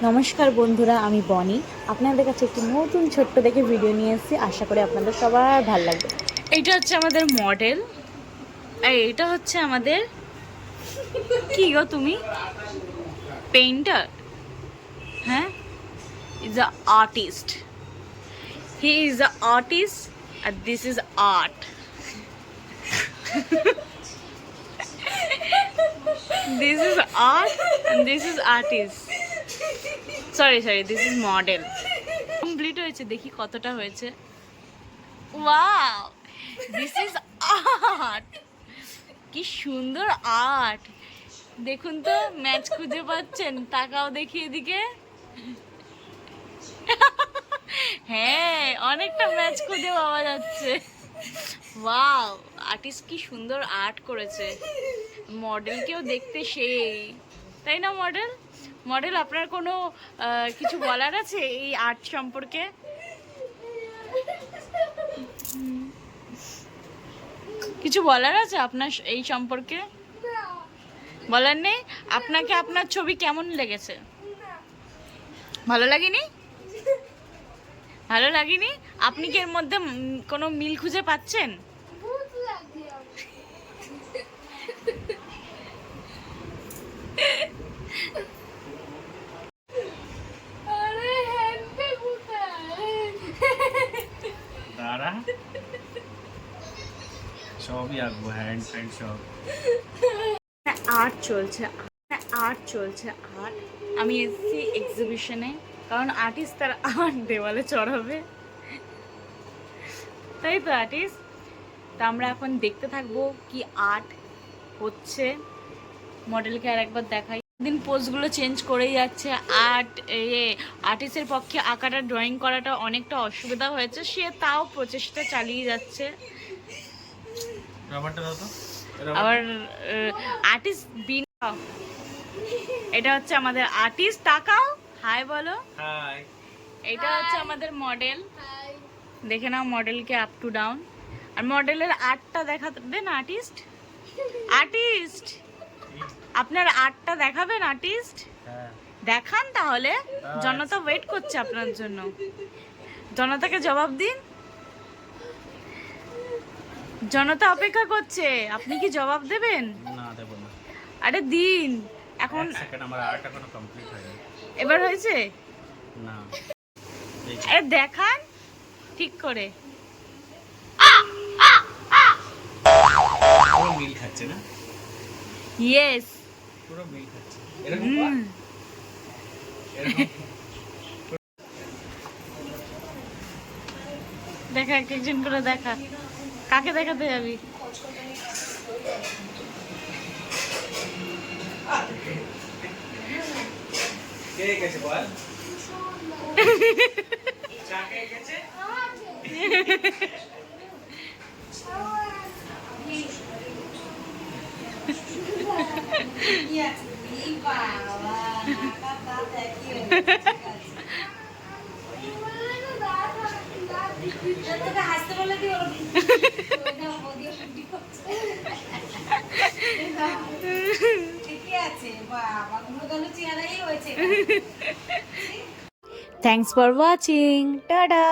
নমস্কার বন্ধুরা, আমি বনি। আপনাদের কাছে একটি নতুন ছোট্ট দেখে ভিডিও নিয়ে এসেছি। আশা করি আপনাদের সবার ভালো লাগবে। এইটা হচ্ছে আমাদের মডেল, আর এটা হচ্ছে আমাদের কি গো তুমি, পেইন্টার। হ্যাঁ, is a artist. He is a artist আর this is art. This is art and this is artist. Sorry, this is model. Complete হয়েছে, দেখি কতটা হয়েছে। Wow, this is art. কি সুন্দর আর্ট! দেখুন তো, ম্যাচ খুঁজে পাচ্ছেন? তাকাও দেখি এদিকে। হ্যাঁ, অনেকটা ম্যাচ খুঁজে পাওয়া যাচ্ছে। ওয়াও, আর্টিস্ট কি সুন্দর আর্ট করেছে। মডেলকেও দেখতে সেই, তাই না? মডেল আপনার কোনো কিছু বলার আছে এই আর্ট সম্পর্কে? কিছু বলার আছে আপনার এই সম্পর্কে? বলার নেই? আপনাকে আপনার ছবি কেমন লেগেছে? ভালো লাগেনি? ভালো লাগেনি? আপনি কি এর মধ্যে কোনো মিল খুঁজে পাচ্ছেন? দাঁড়া, সবই আঁকবো, হ্যান্ড ফ্যান্ড সব। আর্ট চলছে, আর্ট। আমি এসেছি এক্সিবিশনে, কারণ আর্টিস্ট তার আর্ট দেওয়ালে চড়াবে, তাই তো আর্টিস্ট। তা আমরা এখন দেখতে থাকবো কি আর্ট হচ্ছে। মডেলকে আর একবার দেখাই। দিন পোজগুলো চেঞ্জ করেই যাচ্ছে। আর্টিস্টের পক্ষে আঁকাটা, ড্রয়িং করাটা অনেকটা অসুবিধা হয়েছে, সে তাও প্রচেষ্টা চালিয়ে যাচ্ছে। রাবারটা দাও তো। আবার আর্টিস্ট এটা হচ্ছে আমাদের আর্টিস্ট। তাকাও, হাই বলো। হাই। এটা হচ্ছে আমাদের মডেল। দেখে নাও মডেলকে আপ টু ডাউন। আর মডেলের আর্টটা দেখাবেন আর্টিস্ট। আপনার আর্টটা দেখাবেন আর্টিস্ট? হ্যাঁ, দেখান তাহলে। জনতা ওয়েট করছে আপনার জন্য। জনতাকে জবাব দিন। জনতা অপেক্ষা করছে, আপনি কি জবাব দেবেন? না দেব না। আরে দিন এখন। এক সেকেন্ড, আমার আর্ট এখনো কমপ্লিট হয়নি। এবার হয়েছে? না, আরে দেখান ঠিক করে। পুরো মিল খাচ্ছে না? ইয়েস। পুরো মিল খাচ্ছে। এরকম কর। এরকম দেখা, এক একজন করে দেখা। কাকে দেখাতে যাবি? কে গেছে বল? চা কে গেছে? Thanks for watching. টাটা।